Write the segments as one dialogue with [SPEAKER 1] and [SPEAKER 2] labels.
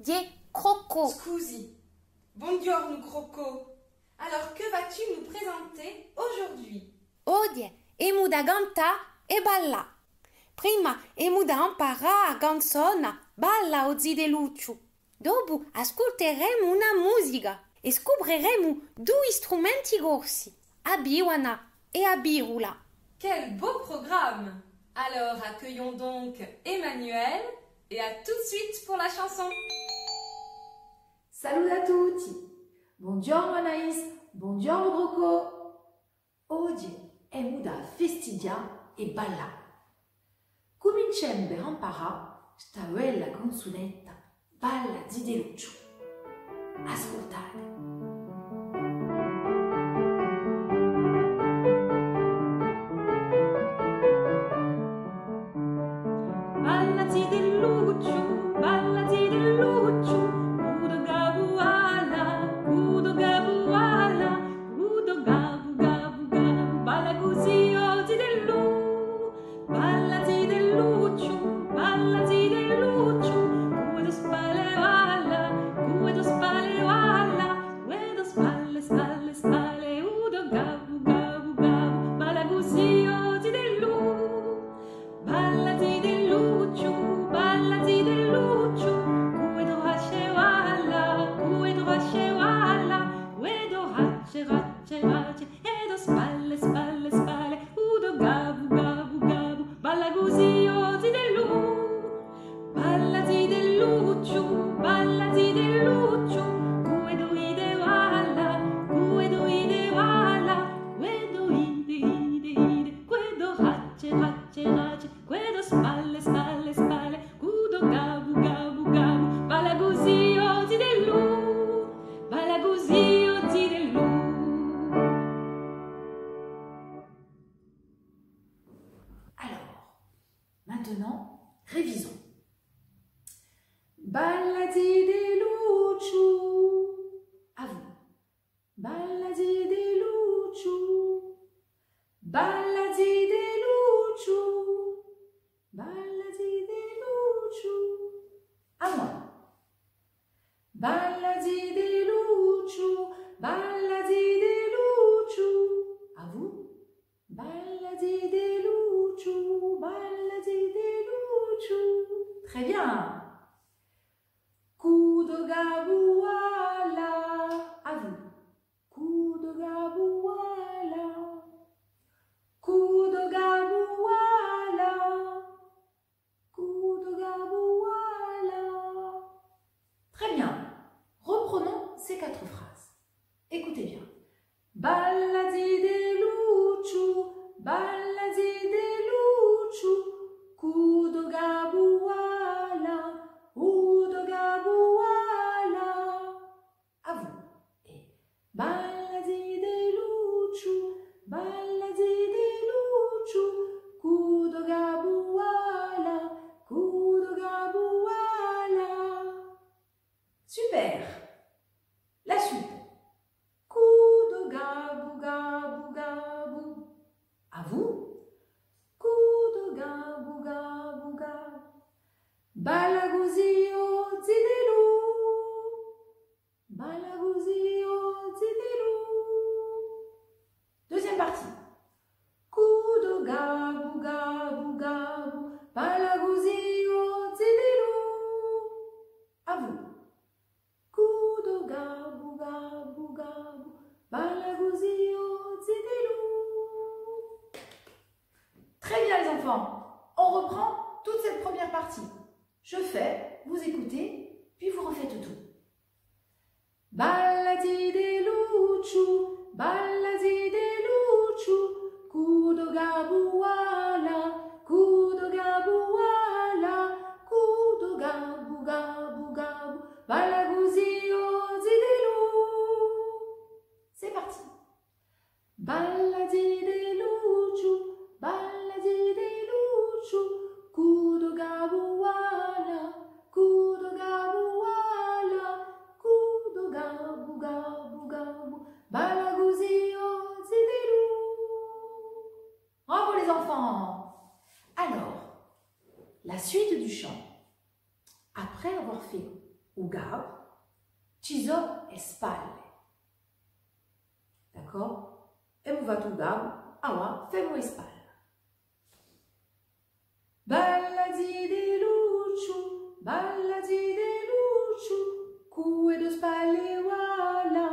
[SPEAKER 1] Die Croco.
[SPEAKER 2] Scusi. Buongiorno Croco. Alors que vas-tu nous présenter aujourd'hui?
[SPEAKER 1] Oggi emu da canta e balla. Prima emu da imparare a canzone Balla o zi de Lucio. Dopo ascolteremo una musica e scopriremo due strumenti grossi, a biwana e a birula.
[SPEAKER 2] Quel beau programme! Alors accueillons donc Emmanuel et à tout de suite pour la chanson.
[SPEAKER 3] Salut a tutti! Buongiorno Anaïs, buongiorno Rocco. Oggi è muda festigia e balla. Cominciamo per imparare sta bella canzonetta Balla di De Lucio. Ascoltate.
[SPEAKER 4] Balla di De Lucio, balla di De Lucio, kudo gabu ala, kudo gabu gabu gabu, balla così oh di De Lu, balla di De Lucio, balla di De Lucio, kudo spalle wala, kudo spalle spalle spalle, udo gabu gabu gabu, balla così oh di De Lu, balla di De Lucio, balla di De Lucio, kuedo hache wala, kuedo hache, edo spalle spalle spalle, udo gabu gabu gabu, balla così oh di De Lu, balla di De Lucio, balla di De Lucio, kuedo ide wala, kuedo ide ide, kuedo hache, kuedo spalle spalle spalle, kudo gabu gabu gabu, balla così oh di De Lu, balla così oh di De Lu.
[SPEAKER 3] Alors, maintenant, révisons. Balla di De Lucio. À vous. Balla di De Lucio. Balla di De Lucio. Balla di De Lucio. À moi. Balla di De Lucio. Balla di De Lucio. À vous. Balla di De Lucio. Balla di De Lucio. Très bien. Kudo gabu wala. À vous. Kudo gabu wala. Kudo gabu wala. Kudo gabu wala. Très bien. Reprenons ces 4 phrases. Écoutez bien. Balla di De Lucio, balla di De Lucio, kudo gabu wala, udo gabu wala. À vous. Et balla di De Lucio, balla di De Lucio, kudo gabu wala, kudo gabu wala. Super. La suite. Kudo gabu gabu gabu. À vous. Kudo gabu gabu gabu. Balla così oh zi De Lu. Balla così oh zi De Lu. Deuxième partie. Kudo gabu gabu gabu. Balla così oh zi De Lu. À vous. Kudo gabu gabu gabu, balla così oh zi De Lu. Très bien les enfants, on reprend toute cette première partie. Je fais, vous écoutez, puis vous refaites tout. Balla di De Lucio, balla di De Lucio, kudo gabu wala, kudo gabu wala, kudo gabu gabu gabu, balla così oh zi De Lu. C'est parti. Balla di De Lucio, balla di De Lucio, kudo gabu wala, kudo gabu wala, kudo gabu gabu gabu, balla così oh zi De Lu. Bravo les enfants. Alors, la suite du chant. Après avoir fait ugab, ciso e spalle. D'accord? Emuvat ugab, awa, femo e spalla. Balla zide luciu, cue do spalle wala,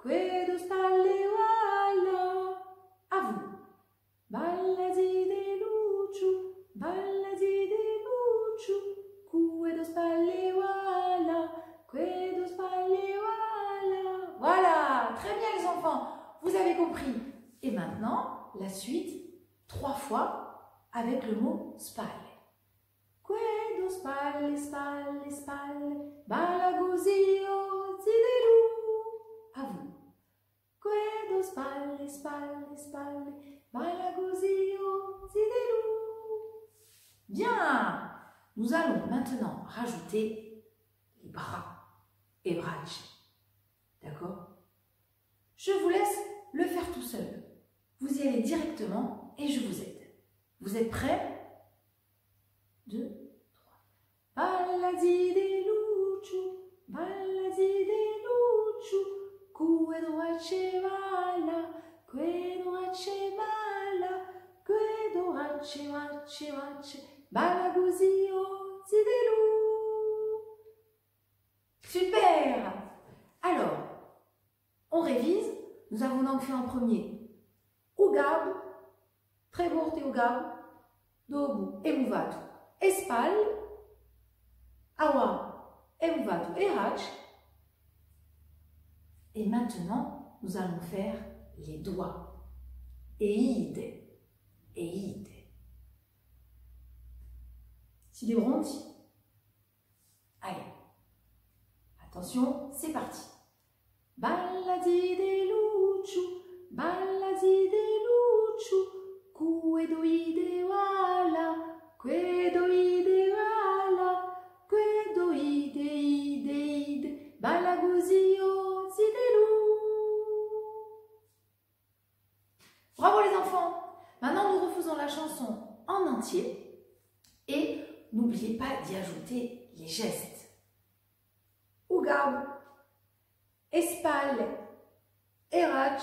[SPEAKER 3] que do spalle wala. A vous. Balla zide luciu, cue do spalle wala, que do spalle wala. Voilà, très bien les enfants, vous avez compris. Et maintenant, la suite, 3 fois avec le mot spalle. Que do spalle, spalle, spalle, balla così, oh, zidelù. A vous. Que do spalle, spalle, spalle, balla così, oh, zidelù. Bien. Nous allons maintenant rajouter les bras et braccia. D'accord? Je vous laisse le faire tout seul. Vous y allez directement et je vous aide. Vous êtes prêts? 2, 3. Balla zide luciu, cue doace balla, que doace balla, que doace vace, balla così, oh, zidelù. Super! Alors, on révise. Nous avons donc fait en premier ugab, très court et ugab, dobu, emuvatu, espal, awa, emuvatu, erach. Et maintenant, nous allons faire les doigts. Eide, eide. Si des bronti. Allez, attention, c'est parti. Balla zide luciu, cue doide wala, que doide wala, que doide ide, balla così, oh, zidelù. Bravo les enfants! Maintenant nous refaisons la chanson en entier et n'oubliez pas d'y ajouter les gestes. Ugab, espalle, erach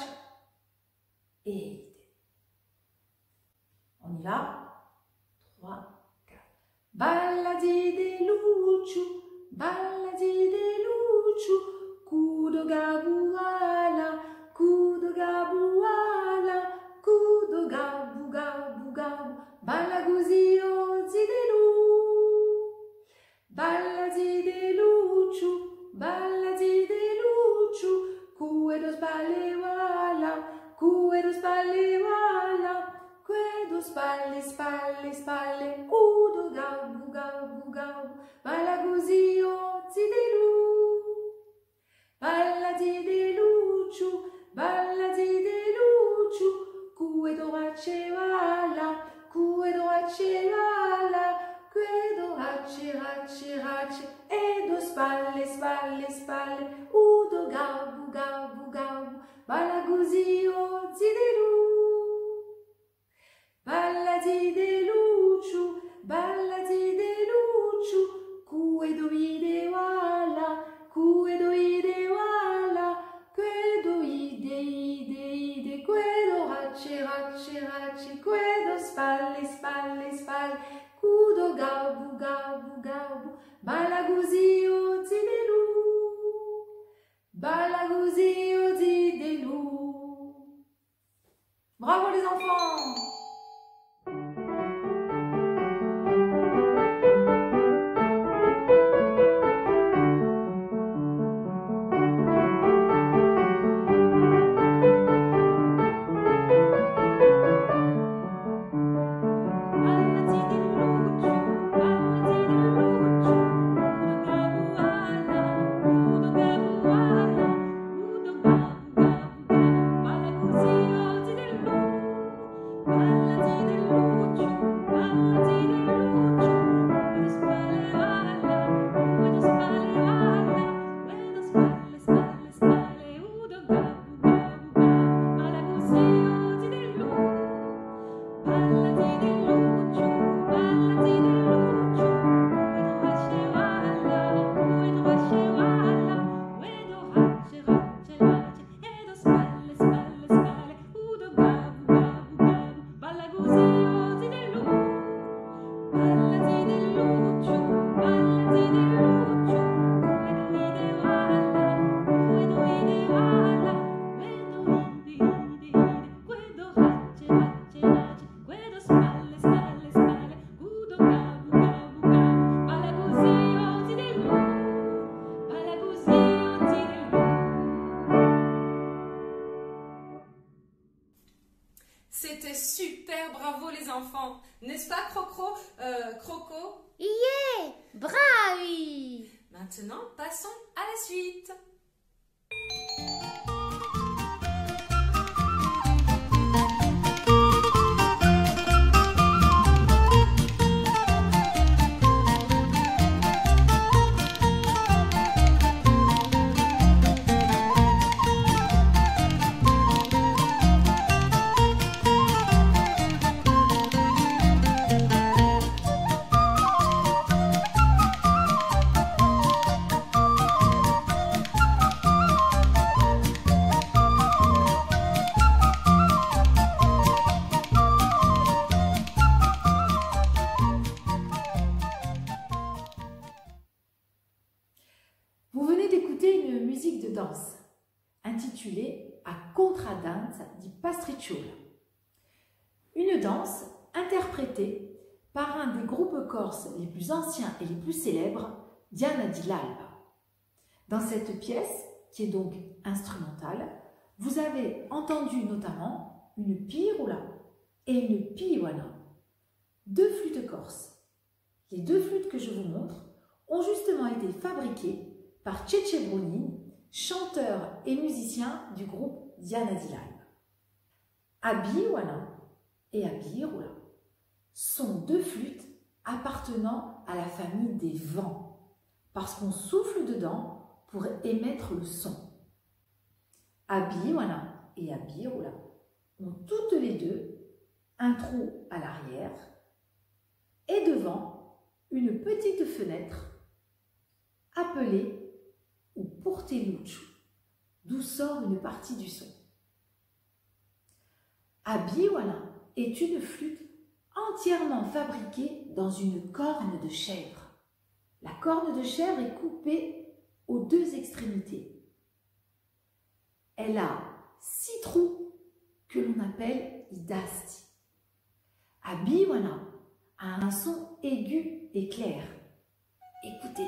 [SPEAKER 3] et ide. On y va. 3, 4. Balla zide luciu, cudo gabu ala, cudo gabu ala, cudo gabu gabu gabu, balla così, oh, zidelù. Balla zide luciu, cue do spalle wala, cue do spalle wala, que do spalle, spalle, spalle, udo gabu gabu gabu, balla così, oh, zidelù. Balla zideluciu, cue do race wala, cue do race wala, que do race, e do spalle, spalle, spalle, udo gabu gabu gabu, balla così, oh, zidelù. Balla zideluciu, cue doide wala, cue doide wala, que doide ide, que do race, que do spalle, spalle, spalle, cudo gabu gabu gabu, balla così, oh, zidelù. Balla così, oh, zidelù. Bravo les enfants!
[SPEAKER 2] Bravo les enfants. N'est-ce pas Croco?
[SPEAKER 1] Yeah, bravi!
[SPEAKER 2] Maintenant, passons à la suite.
[SPEAKER 3] Vous venez d'écouter une musique de danse intitulée A Contradanza di Pastricciolo. Une danse interprétée par un des groupes corses les plus anciens et les plus célèbres, Diana di L'Alba. Dans cette pièce, qui est donc instrumentale, vous avez entendu notamment une pirula et une piwana, deux flûtes corses. Les deux flûtes que je vous montre ont justement été fabriquées par Cece Brunin, chanteur et musicien du groupe Diana di L'Alba. Abiwana et Abirula sont deux flûtes appartenant à la famille des vents, parce qu'on souffle dedans pour émettre le son. Abiwana et Abirula ont toutes les deux un trou à l'arrière et devant une petite fenêtre appelée ou porteluccio, d'où sort une partie du son. Abiwana est une flûte entièrement fabriquée dans une corne de chèvre. La corne de chèvre est coupée aux deux extrémités. Elle a 6 trous que l'on appelle i dasti. Abiwana a un son aigu et clair. Écoutez.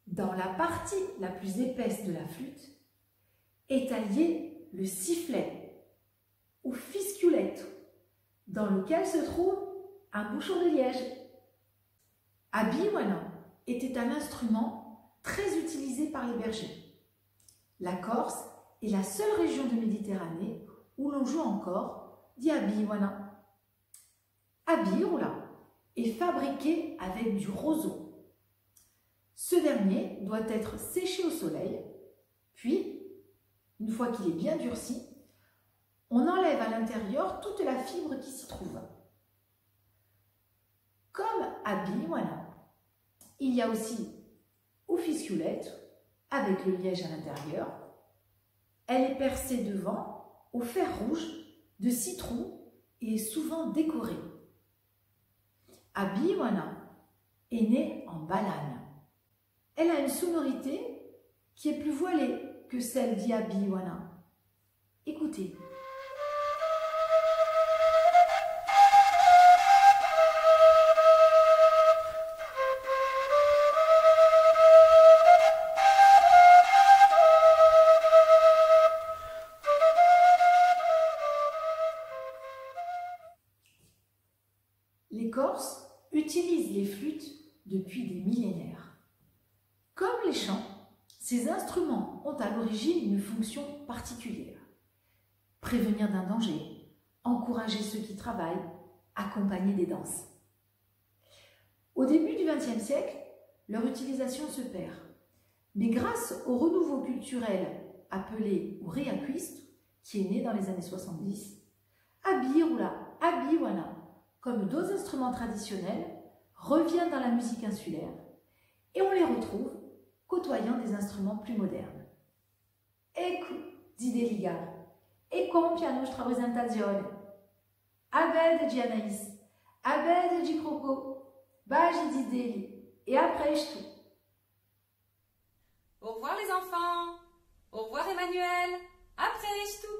[SPEAKER 3] Dans la partie la plus épaisse de la flûte est taillé le sifflet ou fisculette, dans lequel se trouve un bouchon de liège. Abiwana était un instrument très utilisé par les bergers. La Corse est la seule région de Méditerranée où l'on joue encore di Abiwana. Abirula est fabriqué avec du roseau. Ce dernier doit être séché au soleil, puis, une fois qu'il est bien durci, on enlève à l'intérieur toute la fibre qui s'y trouve. Comme Abiwana, il y a aussi Ufisculette avec le liège à l'intérieur. Elle est percée devant au fer rouge de 6 trous et est souvent décorée. Abiwana est née en Balane. Elle a une sonorité qui est plus voilée que celle d'Abiwana. Écoutez. Les Corses utilisent les flûtes depuis des millénaires. Comme les chants, ces instruments ont à l'origine une fonction particulière. Prévenir d'un danger, encourager ceux qui travaillent, accompagner des danses. Au début du XXe siècle, leur utilisation se perd. Mais grâce au renouveau culturel appelé Reacquist, qui est né dans les années 70, Abirula, Abiwana, comme d'autres instruments traditionnels, revient dans la musique insulaire et on les retrouve côtoyant des instruments plus modernes. Ecco, di Liga, e compia nostra presentazione. Abed di Anaïs, Abed di Croco, Baji di Deli, et après tout.
[SPEAKER 2] Au revoir les enfants. Au revoir Emmanuel. A presto!